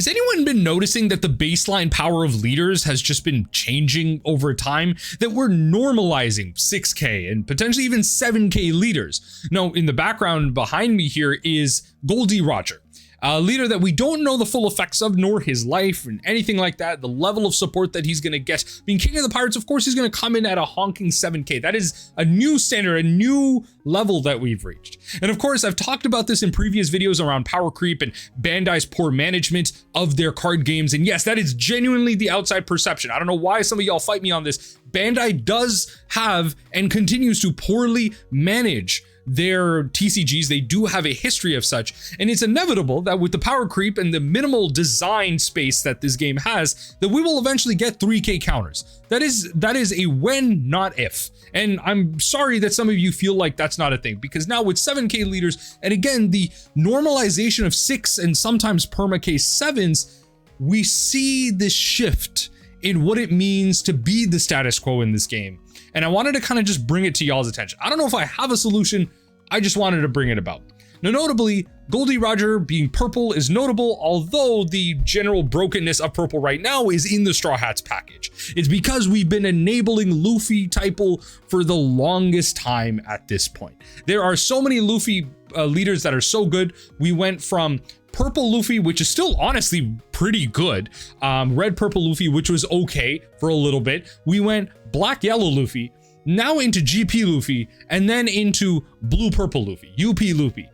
Has anyone been noticing that the baseline power of leaders has just been changing over time? That we're normalizing 6K and potentially even 7K leaders. Now, in the background behind me here is Goldie Roger, a leader that we don't know the full effects of, nor his life and anything like that, the level of support that he's going to get. Being King of the Pirates, of course, he's going to come in at a honking 7K. That is a new standard, a new level that we've reached. And of course, I've talked about this in previous videos around power creep and Bandai's poor management of their card games. And yes, that is genuinely the outside perception. I don't know why some of y'all fight me on this. Bandai does have and continues to poorly manage their TCGs. They do have a history of such, and it's inevitable that with the power creep and the minimal design space that this game has, that we will eventually get 3K counters. That is a when, not if. And I'm sorry that some of you feel like that's not a thing, because now with 7K leaders, and again, the normalization of 6 and sometimes perma K7s, we see this shift in what it means to be the status quo in this game. And I wanted to kind of just bring it to y'all's attention. I don't know if I have a solution, I just wanted to bring it about. Now, notably, Goldie Roger being purple is notable, although the general brokenness of purple right now is in the Straw Hats package. It's because we've been enabling Luffy typle for the longest time at this point. There are so many Luffy leaders that are so good. We went from purple Luffy, which is still honestly pretty good, red purple Luffy, which was okay for a little bit. We went black yellow Luffy, now into GP Luffy, and then into blue purple Luffy, UP Luffy.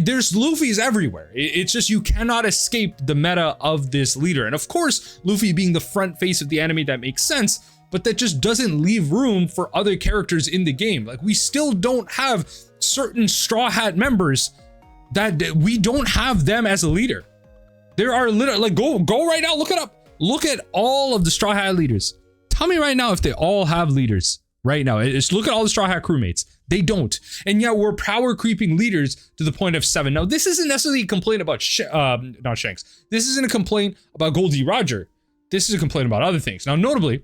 There's Luffys everywhere. It's just you cannot escape the meta of this leader. And of course, Luffy being the front face of the anime, that makes sense, but that just doesn't leave room for other characters in the game. Like, we still don't have certain Straw Hat members that we don't have them as a leader. There are literally, like, go right now, look it up. Look at all of the Straw Hat leaders. Tell me right now if they all have leaders right now. Just look at all the Straw Hat crewmates. They don't. And yet we're power creeping leaders to the point of 7. Now, this isn't necessarily a complaint about not Shanks. This isn't a complaint about Goldie Roger. This is a complaint about other things. Now, notably,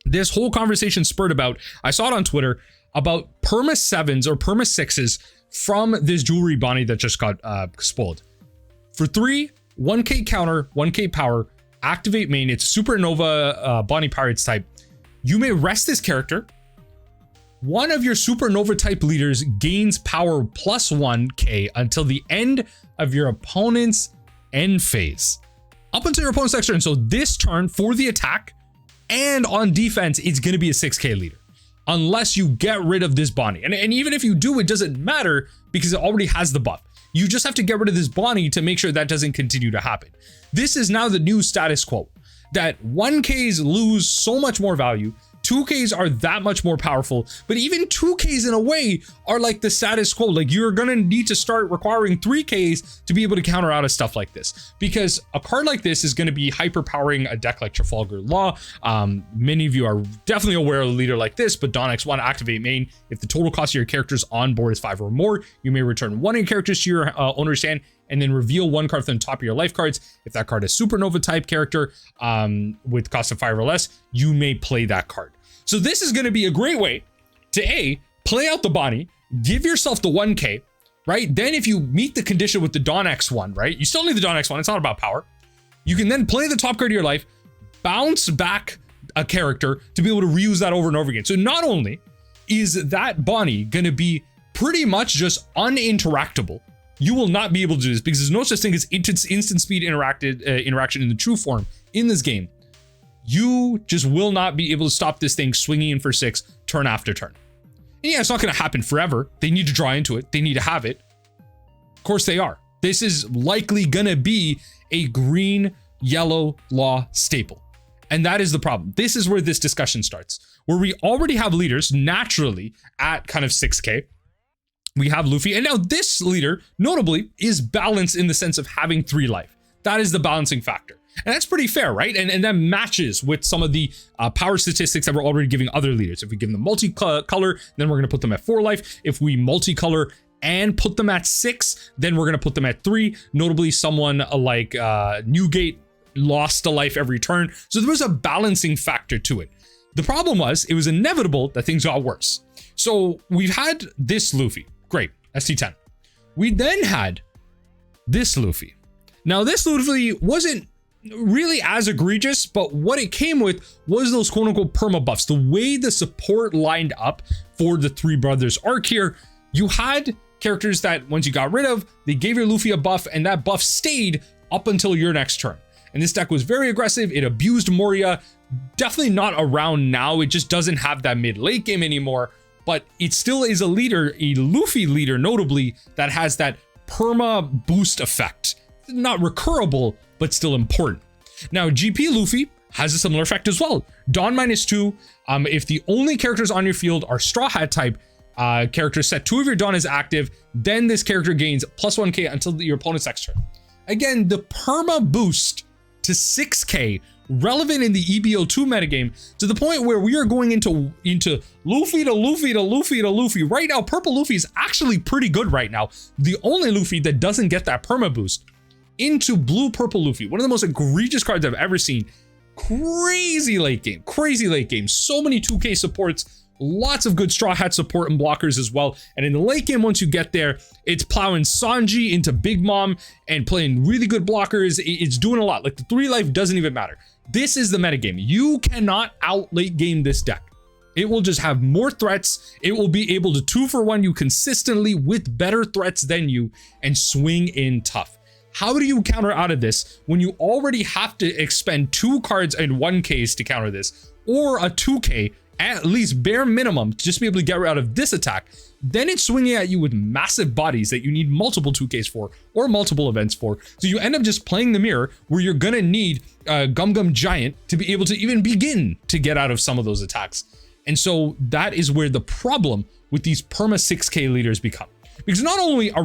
this whole conversation spurred about, I saw it on Twitter, about perma 7s or perma 6s from this jewelry Bonnie that just got spoiled. For 3, 1K counter, 1K power, activate main, it's Supernova Bonnie Pirates type. You may rest this character. One of your Supernova type leaders gains power plus 1K until the end of your opponent's end phase. Up until your opponent's next turn. So this turn for the attack and on defense, it's going to be a 6K leader. Unless you get rid of this Bonnie. And even if you do, it doesn't matter because it already has the buff. You just have to get rid of this Bonnie to make sure that doesn't continue to happen. This is now the new status quo, that 1Ks lose so much more value, 2Ks are that much more powerful, but even 2Ks in a way are like the status quo. Like, you're gonna need to start requiring 3Ks to be able to counter out of stuff like this, because a card like this is gonna be hyper powering a deck like Trafalgar Law. Many of you are definitely aware of a leader like this, but Don X1 activate main. If the total cost of your characters on board is 5 or more, you may return one of your characters to your owner's hand and then reveal one card from the top of your life cards. If that card is Supernova type character with cost of 5 or less, you may play that card. So this is going to be a great way to A, play out the Bonnie, give yourself the 1K, right? Then if you meet the condition with the Don X1, right? You still need the Don X1, it's not about power. You can then play the top card of your life, bounce back a character to be able to reuse that over and over again. So not only is that Bonnie going to be pretty much just uninteractable, you will not be able to do this because there's no such thing as instant speed interaction in the true form in this game. You just will not be able to stop this thing swinging in for 6 turn after turn. And yeah, it's not going to happen forever. They need to draw into it. They need to have it. Of course they are. This is likely going to be a green, yellow law staple. And that is the problem. This is where this discussion starts, where we already have leaders naturally at kind of 6K. We have Luffy. And now this leader, notably, is balanced in the sense of having 3 life. That is the balancing factor. And that's pretty fair, right? And that matches with some of the power statistics that we're already giving other leaders. If we give them multicolor, then we're going to put them at 4 life. If we multicolor and put them at 6, then we're going to put them at 3. Notably, someone like Newgate lost a life every turn. So there was a balancing factor to it. The problem was, it was inevitable that things got worse. So we've had this Luffy. Great, ST10. We then had this Luffy. Now, this Luffy wasn't really as egregious, but what it came with was those quote unquote perma buffs. The way the support lined up for the Three Brothers arc here, you had characters that once you got rid of, they gave your Luffy a buff, and that buff stayed up until your next turn. And this deck was very aggressive. It abused Moria. Definitely not around now. It just doesn't have that mid-late game anymore, but it still is a leader, a Luffy leader notably, that has that perma boost effect. Not recurable, but still important. Now, GP Luffy has a similar effect as well. Dawn -2, if the only characters on your field are Straw Hat type characters, set 2 of your Dawn as active, then this character gains +1k until your opponent's next turn. Again, the perma boost to 6k relevant in the EBO2 metagame, to the point where we are going into Luffy to Luffy to Luffy to Luffy. Right now, purple Luffy is actually pretty good right now. The only Luffy that doesn't get that perma boost into blue purple Luffy, one of the most egregious cards I've ever seen. Crazy late game, so many 2k supports, lots of good Straw Hat support and blockers as well. And in the late game, once you get there, it's plowing Sanji into Big Mom and playing really good blockers. It's doing a lot. Like, the 3 life doesn't even matter. This is the metagame. You cannot out late game this deck. It will just have more threats. It will be able to 2-for-1 you consistently with better threats than you and swing in tough. How do you counter out of this when you already have to expend 2 cards in 1Ks to counter this, or a 2K at least bare minimum to just be able to get out of this attack? Then it's swinging at you with massive bodies that you need multiple 2Ks for or multiple events for. So you end up just playing the mirror where you're gonna need Gum Gum Giant to be able to even begin to get out of some of those attacks. And so that is where the problem with these perma 6k leaders become. Because not only are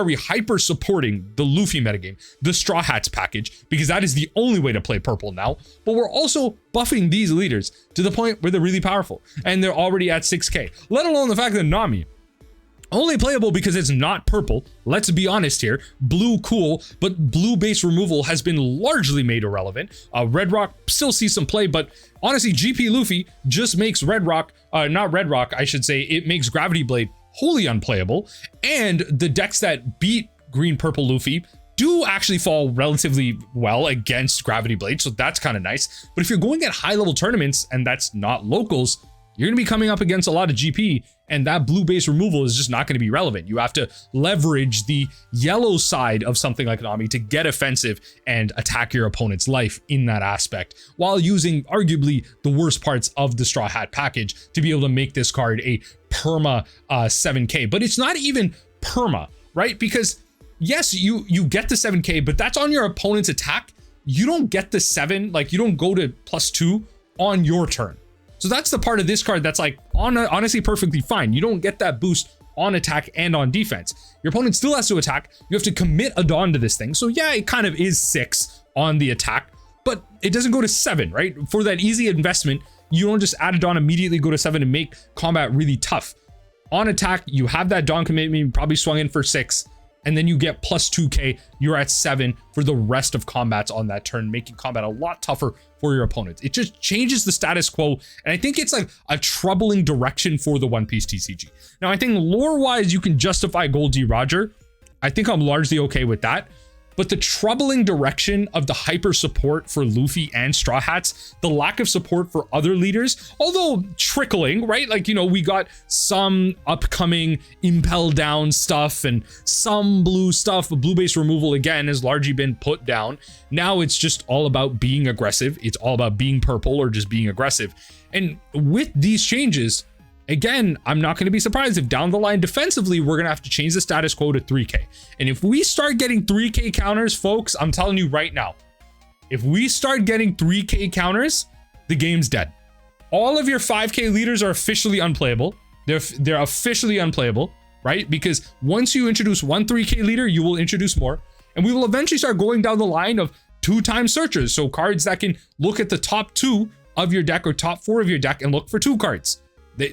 we hyper supporting the Luffy metagame, the Straw Hats package, because that is the only way to play purple now, but we're also buffing these leaders to the point where they're really powerful and they're already at 6k, let alone the fact that Nami, only playable because it's not purple. Let's be honest here. Blue, cool, but blue base removal has been largely made irrelevant. Red Rock still sees some play, but honestly, GP Luffy just makes Red Rock, not Red Rock, I should say, it makes Gravity Blade wholly unplayable. And the decks that beat green purple Luffy do actually fall relatively well against Gravity Blade, so that's kind of nice. But if you're going at high level tournaments and that's not locals, you're gonna be coming up against a lot of GP, and that blue base removal is just not gonna be relevant. You have to leverage the yellow side of something like Nami to get offensive and attack your opponent's life in that aspect, while using arguably the worst parts of the Straw Hat package to be able to make this card a perma 7k. But it's not even perma, right? Because yes, you get the 7k, but that's on your opponent's attack. You don't get the 7, like you don't go to +2 on your turn. So that's the part of this card that's like honestly perfectly fine. You don't get that boost on attack and on defense. Your opponent still has to attack. You have to commit a Dawn to this thing. So yeah, it kind of is 6 on the attack, but it doesn't go to 7, right? For that easy investment, you don't just add a Dawn, immediately go to 7 and make combat really tough. On attack, you have that Dawn commitment, you probably swung in for 6, and then you get +2k, you're at 7 for the rest of combats on that turn, making combat a lot tougher for your opponents. It just changes the status quo, and I think it's like a troubling direction for the One Piece TCG. Now, I think lore-wise, you can justify Gold D Roger. I think I'm largely okay with that. But the troubling direction of the hyper support for Luffy and Straw Hats, the lack of support for other leaders, although trickling, right? Like, you know, we got some upcoming Impel Down stuff and some blue stuff, but blue base removal again has largely been put down. Now it's just all about being aggressive. It's all about being purple or just being aggressive. And with these changes, again, I'm not going to be surprised if down the line defensively, we're going to have to change the status quo to 3k. And if we start getting 3k counters, folks, I'm telling you right now, if we start getting 3k counters, the game's dead. All of your 5k leaders are officially unplayable. They're officially unplayable, right? Because once you introduce one 3k leader, you will introduce more. And we will eventually start going down the line of 2-time searchers. So cards that can look at the top 2 of your deck or top 4 of your deck and look for 2 cards.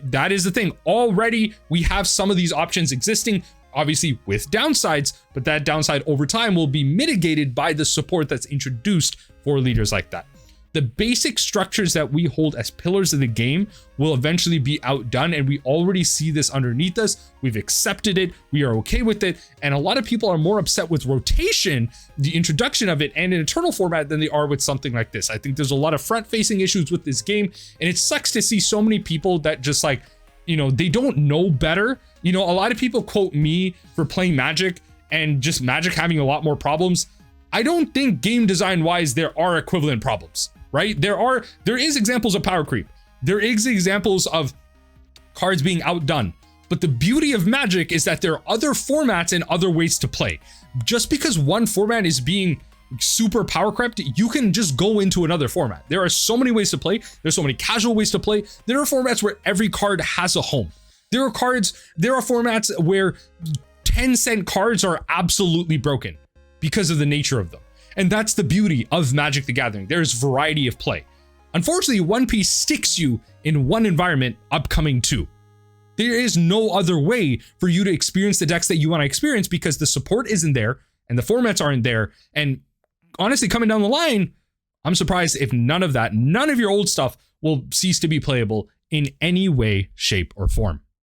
That is the thing. Already, we have some of these options existing, obviously with downsides, but that downside over time will be mitigated by the support that's introduced for leaders like that. The basic structures that we hold as pillars of the game will eventually be outdone, and we already see this underneath us. We've accepted it, we are okay with it, and a lot of people are more upset with rotation, the introduction of it, and an eternal format than they are with something like this. I think there's a lot of front-facing issues with this game, and it sucks to see so many people that just like, you know, they don't know better. You know, a lot of people quote me for playing Magic and just Magic having a lot more problems. I don't think game design wise there are equivalent problems, right? There is examples of power creep. There is examples of cards being outdone. But the beauty of Magic is that there are other formats and other ways to play. Just because one format is being super power crept, you can just go into another format. There are so many ways to play. There's so many casual ways to play. There are formats where every card has a home. There are formats where 10-cent cards are absolutely broken because of the nature of them. And that's the beauty of Magic the Gathering. There's variety of play. Unfortunately, One Piece sticks you in one environment, upcoming 2. There is no other way for you to experience the decks that you want to experience because the support isn't there and the formats aren't there. And honestly, coming down the line, I'm surprised if none of your old stuff will cease to be playable in any way, shape, or form.